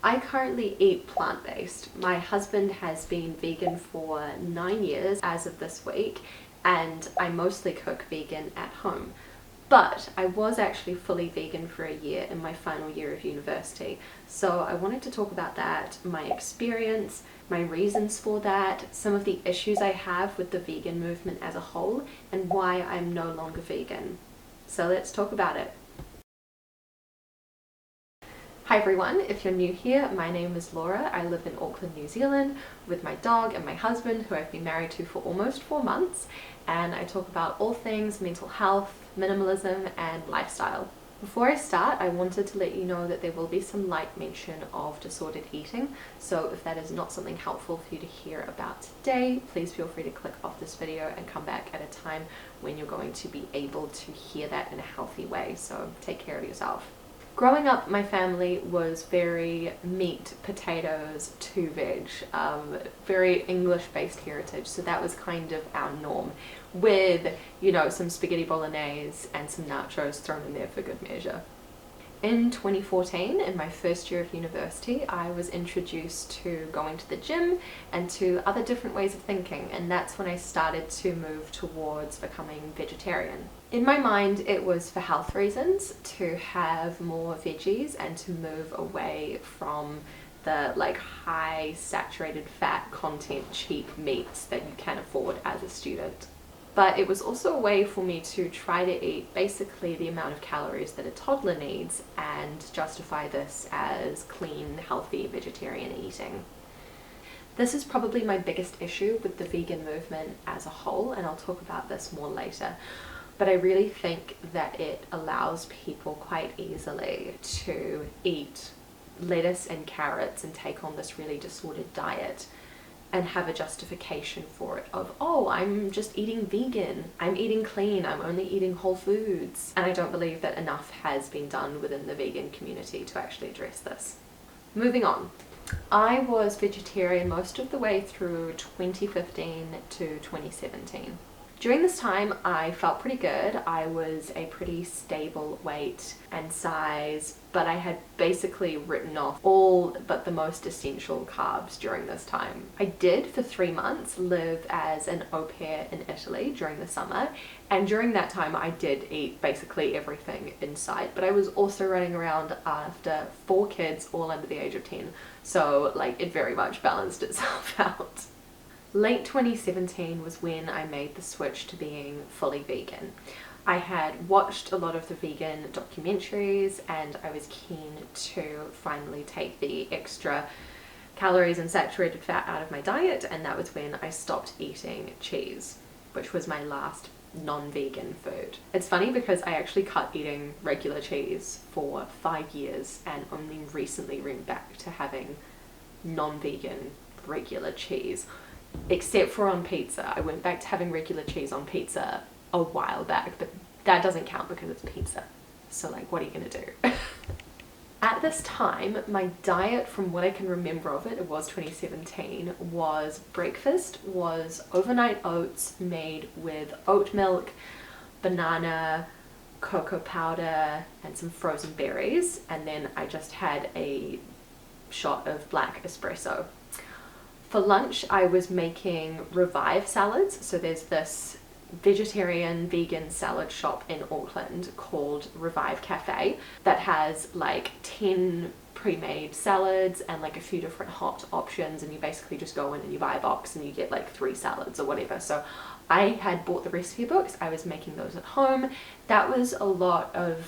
I currently eat plant-based. My husband has been vegan for 9 years as of this week, and I mostly cook vegan at home. But I was actually fully vegan for a year in my final year of university. So I wanted to talk about that, my experience, my reasons for that, some of the issues I have with the vegan movement as a whole, and why I'm no longer vegan. So let's talk about it. Hi everyone, if you're new here, my name is Laura. I live in Auckland, New Zealand with my dog and my husband, who I've been married to for almost 4 months, and I talk about all things mental health, minimalism and lifestyle. Before I start, I wanted to let you know that there will be some light mention of disordered eating, so if that is not something helpful for you to hear about today, please feel free to click off this video and come back at a time when you're going to be able to hear that in a healthy way, so take care of yourself. Growing up, my family was very meat, potatoes, to veg, very English-based heritage, so that was kind of our norm, with, you know, some spaghetti bolognese and some nachos thrown in there for good measure. In 2014, in my first year of university, I was introduced to going to the gym and to other different ways of thinking, and that's when I started to move towards becoming vegetarian. In my mind, it was for health reasons, to have more veggies and to move away from the high saturated fat content cheap meats that you can afford as a student. But it was also a way for me to try to eat basically the amount of calories that a toddler needs and justify this as clean, healthy vegetarian eating. This is probably my biggest issue with the vegan movement as a whole, and I'll talk about this more later. But I really think that it allows people quite easily to eat lettuce and carrots and take on this really disordered diet and have a justification for it of, oh, I'm just eating vegan, I'm eating clean, I'm only eating whole foods. And I don't believe that enough has been done within the vegan community to actually address this. Moving on. I was vegetarian most of the way through 2015 to 2017. During this time, I felt pretty good. I was a pretty stable weight and size, but I had basically written off all but the most essential carbs during this time. I did, for 3 months, live as an au pair in Italy during the summer, and during that time I did eat basically everything in sight, but I was also running around after 4 kids, all under the age of 10, so it very much balanced itself out. Late 2017 was when I made the switch to being fully vegan. I had watched a lot of the vegan documentaries and I was keen to finally take the extra calories and saturated fat out of my diet, and that was when I stopped eating cheese, which was my last non-vegan food. It's funny because I actually cut eating regular cheese for 5 years and only recently went back to having non-vegan regular cheese. Except for on pizza. I went back to having regular cheese on pizza a while back, but that doesn't count because it's pizza. So what are you gonna do? At this time, my diet, from what I can remember of it, it was 2017, was breakfast was overnight oats made with oat milk, banana, cocoa powder, and some frozen berries, and then I just had a shot of black espresso. For lunch, I was making Revive salads. So there's this vegetarian vegan salad shop in Auckland called Revive Cafe that has 10 pre-made salads and a few different hot options, and you basically just go in and you buy a box and you get 3 salads or whatever. So I had bought the recipe books, I was making those at home. That was a lot of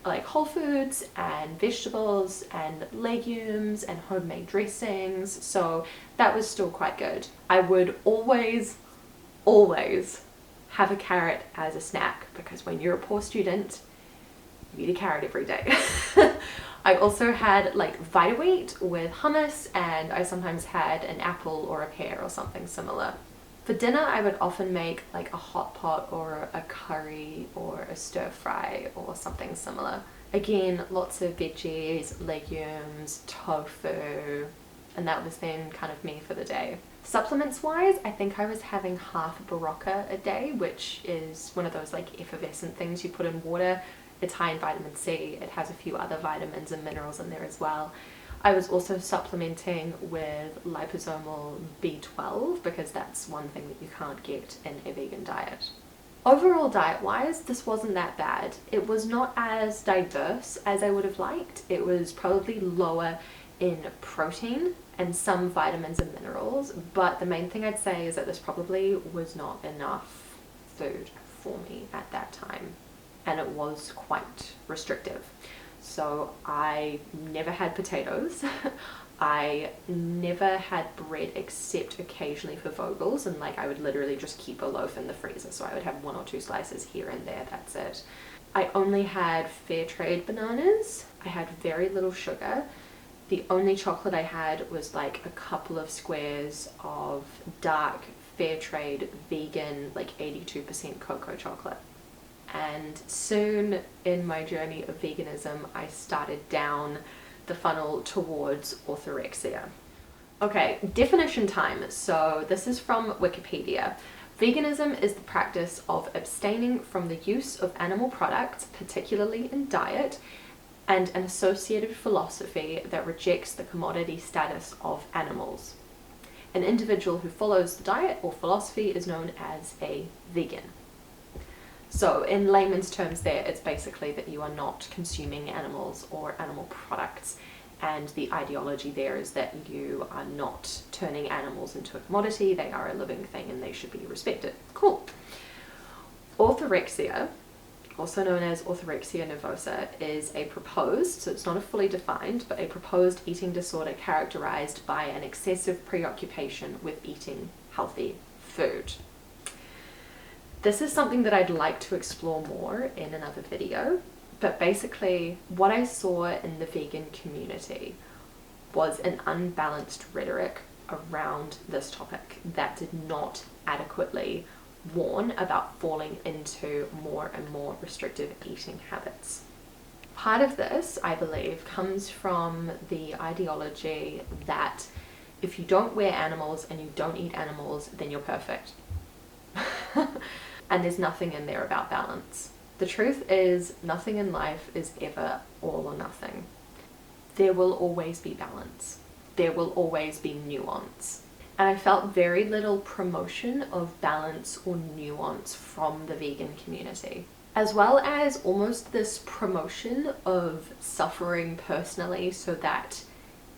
whole foods and vegetables and legumes and homemade dressings, so that was still quite good. I would always have a carrot as a snack, because when you're a poor student, you eat a carrot every day. I also had Vita-Wheat with hummus, and I sometimes had an apple or a pear or something similar. For dinner, I would often make a hot pot or a curry or a stir fry or something similar. Again, lots of veggies, legumes, tofu, and that was then kind of me for the day. Supplements wise, I think I was having half a Berocca a day, which is one of those effervescent things you put in water. It's high in vitamin C. It has a few other vitamins and minerals in there as well. I was also supplementing with liposomal B12 because that's one thing that you can't get in a vegan diet. Overall, diet-wise, this wasn't that bad. It was not as diverse as I would have liked. It was probably lower in protein and some vitamins and minerals, but the main thing I'd say is that this probably was not enough food for me at that time, and it was quite restrictive. So I never had potatoes. I never had bread except occasionally for Vogels, and like I would literally just keep a loaf in the freezer, so I would have 1 or 2 slices here and there, that's it. I only had fair trade bananas. I had very little sugar. The only chocolate I had was like a couple of squares of dark fair trade vegan like 82% cocoa chocolate. And soon in my journey of veganism I started down the funnel towards orthorexia. Okay, definition time. So this is from Wikipedia. Veganism is the practice of abstaining from the use of animal products, particularly in diet, and an associated philosophy that rejects the commodity status of animals. An individual who follows the diet or philosophy is known as a vegan. So in layman's terms there, it's basically that you are not consuming animals or animal products, and the ideology there is that you are not turning animals into a commodity. They are a living thing and they should be respected. Cool. Orthorexia, also known as orthorexia nervosa, is a proposed, so it's not a fully defined, but a proposed eating disorder characterized by an excessive preoccupation with eating healthy food. This is something that I'd like to explore more in another video, but basically what I saw in the vegan community was an unbalanced rhetoric around this topic that did not adequately warn about falling into more and more restrictive eating habits. Part of this, I believe, comes from the ideology that if you don't wear animals and you don't eat animals, then you're perfect. And there's nothing in there about balance. The truth is, nothing in life is ever all or nothing. There will always be balance. There will always be nuance. And I felt very little promotion of balance or nuance from the vegan community, as well as almost this promotion of suffering personally so that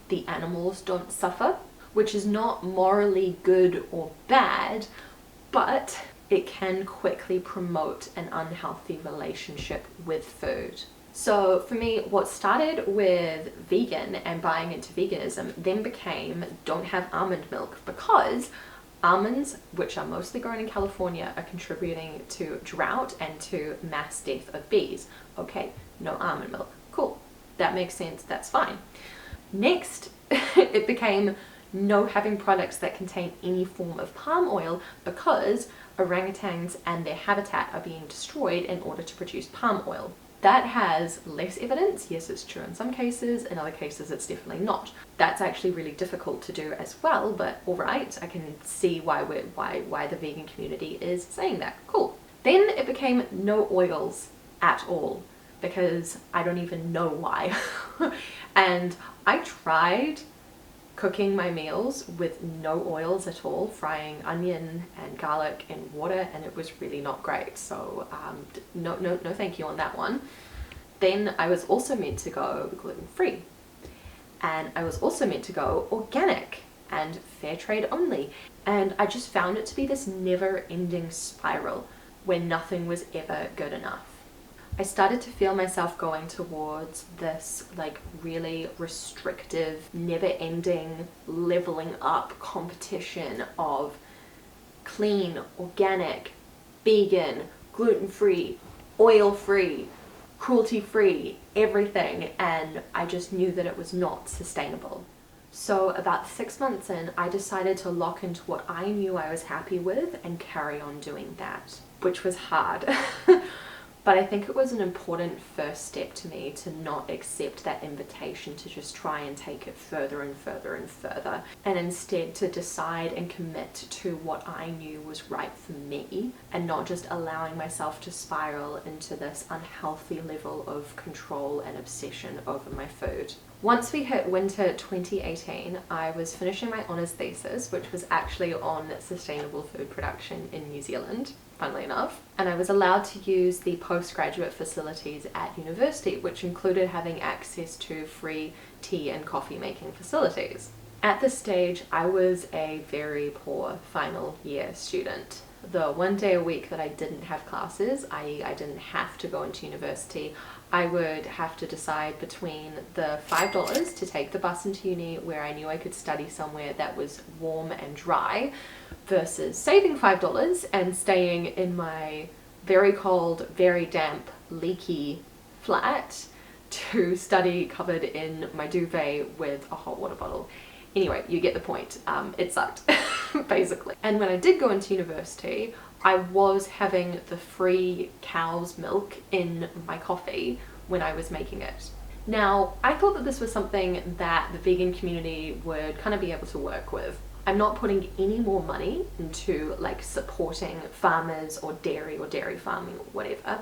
the animals don't suffer, which is not morally good or bad, but it can quickly promote an unhealthy relationship with food. So for me, what started with vegan and buying into veganism then became don't have almond milk, because almonds, which are mostly grown in California, are contributing to drought and to mass death of bees. Okay, no almond milk. Cool. That makes sense. That's fine. Next, it became no having products that contain any form of palm oil, because orangutans and their habitat are being destroyed in order to produce palm oil. That has less evidence. Yes, it's true in some cases, in other cases it's definitely not. That's actually really difficult to do as well, but alright, I can see why the vegan community is saying that. Cool. Then it became no oils at all, because I don't even know why. And I tried cooking my meals with no oils at all, frying onion and garlic in water, and it was really not great. So no thank you on that one. Then I was also meant to go gluten-free, and I was also meant to go organic and fair trade only, and I just found it to be this never-ending spiral where nothing was ever good enough. I started to feel myself going towards this like really restrictive, never-ending, leveling up competition of clean, organic, vegan, gluten-free, oil-free, cruelty-free, everything, and I just knew that it was not sustainable. So about 6 months in, I decided to lock into what I knew I was happy with and carry on doing that, which was hard. But I think it was an important first step to me to not accept that invitation to just try and take it further and further and further, and instead to decide and commit to what I knew was right for me, and not just allowing myself to spiral into this unhealthy level of control and obsession over my food. Once we hit winter 2018, I was finishing my honours thesis, which was actually on sustainable food production in New Zealand, funnily enough. And I was allowed to use the postgraduate facilities at university, which included having access to free tea and coffee making facilities. At this stage, I was a very poor final year student. The one day a week that I didn't have classes, i.e. I didn't have to go into university, I would have to decide between the $5 to take the bus into uni where I knew I could study somewhere that was warm and dry, versus saving $5 and staying in my very cold, very damp, leaky flat to study covered in my duvet with a hot water bottle. Anyway, you get the point. It sucked, basically. And when I did go into university, I was having the free cow's milk in my coffee when I was making it. Now, I thought that this was something that the vegan community would kind of be able to work with. I'm not putting any more money into like supporting farmers or dairy farming or whatever.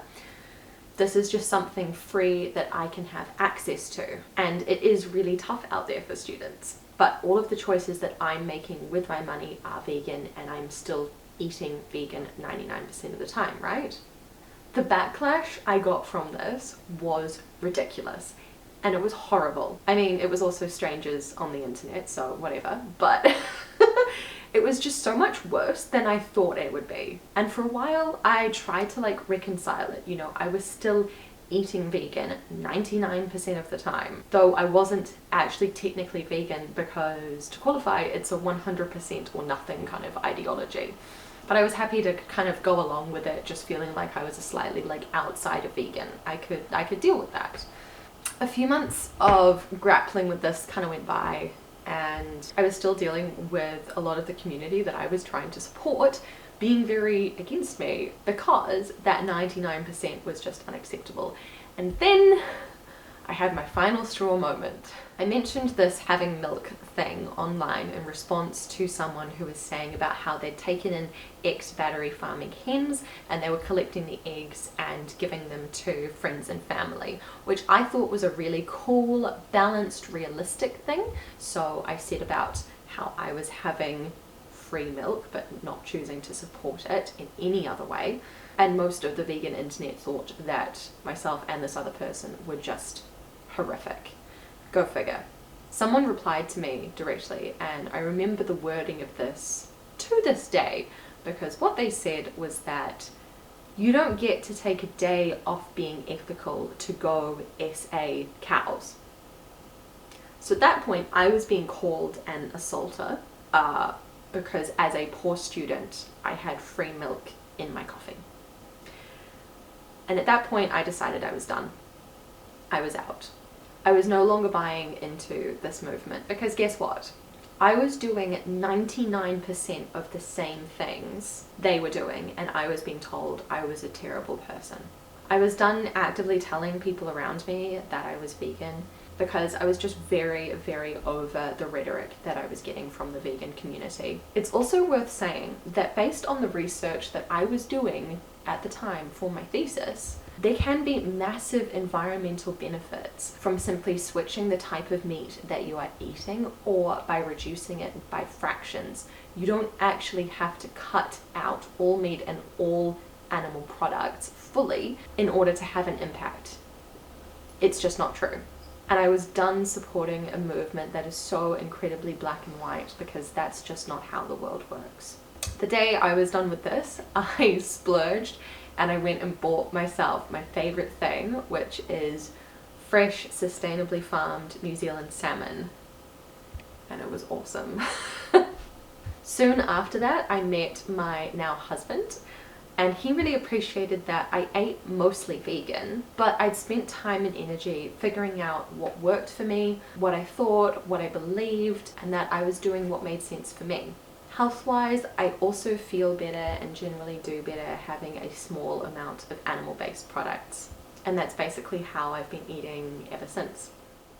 This is just something free that I can have access to. And it is really tough out there for students. But all of the choices that I'm making with my money are vegan, and I'm still eating vegan 99% of the time, right? The backlash I got from this was ridiculous, and it was horrible. I mean, it was also strangers on the internet, so whatever, but it was just so much worse than I thought it would be. And for a while, I tried to like reconcile it. You know, I was still eating vegan 99% of the time, though I wasn't actually technically vegan because to qualify it's a 100% or nothing kind of ideology. But I was happy to kind of go along with it, just feeling like I was a slightly like outsider vegan. I could deal with that. A few months of grappling with this kind of went by, and I was still dealing with a lot of the community that I was trying to support being very against me because that 99% was just unacceptable. And then I had my final straw moment. I mentioned this having milk thing online in response to someone who was saying about how they'd taken in ex-battery farming hens and they were collecting the eggs and giving them to friends and family, which I thought was a really cool, balanced, realistic thing. So I said about how I was having free milk but not choosing to support it in any other way, and most of the vegan internet thought that myself and this other person were just horrific. Go figure. Someone replied to me directly, and I remember the wording of this to this day, because what they said was that you don't get to take a day off being ethical to go SA cows. So at that point I was being called an assaulter because as a poor student I had free milk in my coffee. And at that point I decided I was done. I was out. I was no longer buying into this movement, because guess what? I was doing 99% of the same things they were doing, and I was being told I was a terrible person. I was done actively telling people around me that I was vegan because I was just very, very over the rhetoric that I was getting from the vegan community. It's also worth saying that based on the research that I was doing at the time for my thesis, there can be massive environmental benefits from simply switching the type of meat that you are eating, or by reducing it by fractions. You don't actually have to cut out all meat and all animal products fully in order to have an impact. It's just not true. And I was done supporting a movement that is so incredibly black and white, because that's just not how the world works. The day I was done with this, I splurged and I went and bought myself my favorite thing, which is fresh, sustainably farmed New Zealand salmon. And it was awesome. Soon after that, I met my now husband, and he really appreciated that I ate mostly vegan, but I'd spent time and energy figuring out what worked for me, what I thought, what I believed, and that I was doing what made sense for me. Health-wise, I also feel better and generally do better having a small amount of animal-based products. And that's basically how I've been eating ever since.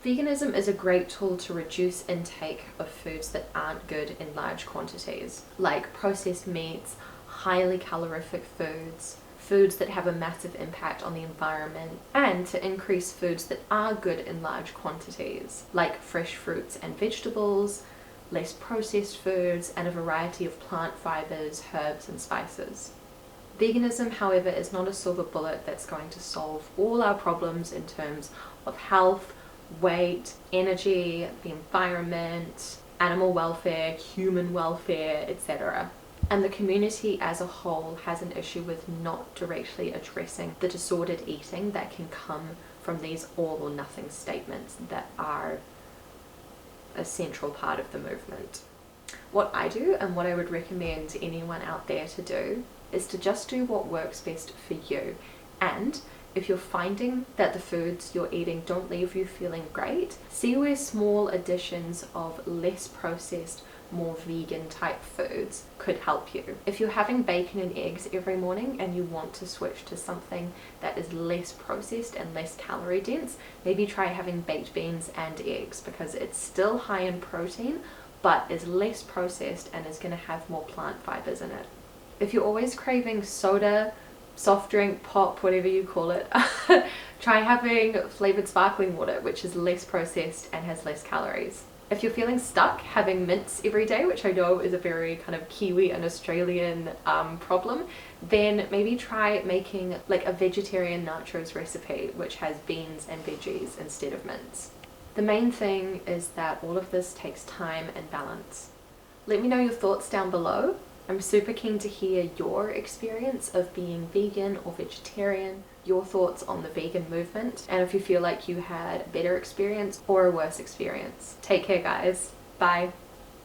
Veganism is a great tool to reduce intake of foods that aren't good in large quantities, like processed meats, highly calorific foods, foods that have a massive impact on the environment, and to increase foods that are good in large quantities, like fresh fruits and vegetables, less processed foods, and a variety of plant fibers, herbs, and spices. Veganism, however, is not a silver bullet that's going to solve all our problems in terms of health, weight, energy, the environment, animal welfare, human welfare, etc. And the community as a whole has an issue with not directly addressing the disordered eating that can come from these all or nothing statements that are a central part of the movement. What I do, and what I would recommend anyone out there to do, is to just do what works best for you. And if you're finding that the foods you're eating don't leave you feeling great, see where small additions of less processed, more vegan type foods could help you. If you're having bacon and eggs every morning and you want to switch to something that is less processed and less calorie dense, maybe try having baked beans and eggs, because it's still high in protein but is less processed and is going to have more plant fibers in it. If you're always craving soda, soft drink, pop, whatever you call it, try having flavored sparkling water, which is less processed and has less calories. If you're feeling stuck having mince every day, which I know is a very kind of Kiwi and Australian problem, then maybe try making like a vegetarian nachos recipe which has beans and veggies instead of mince. The main thing is that all of this takes time and balance. Let me know your thoughts down below. I'm super keen to hear your experience of being vegan or vegetarian, your thoughts on the vegan movement, and if you feel like you had a better experience or a worse experience. Take care, guys. Bye.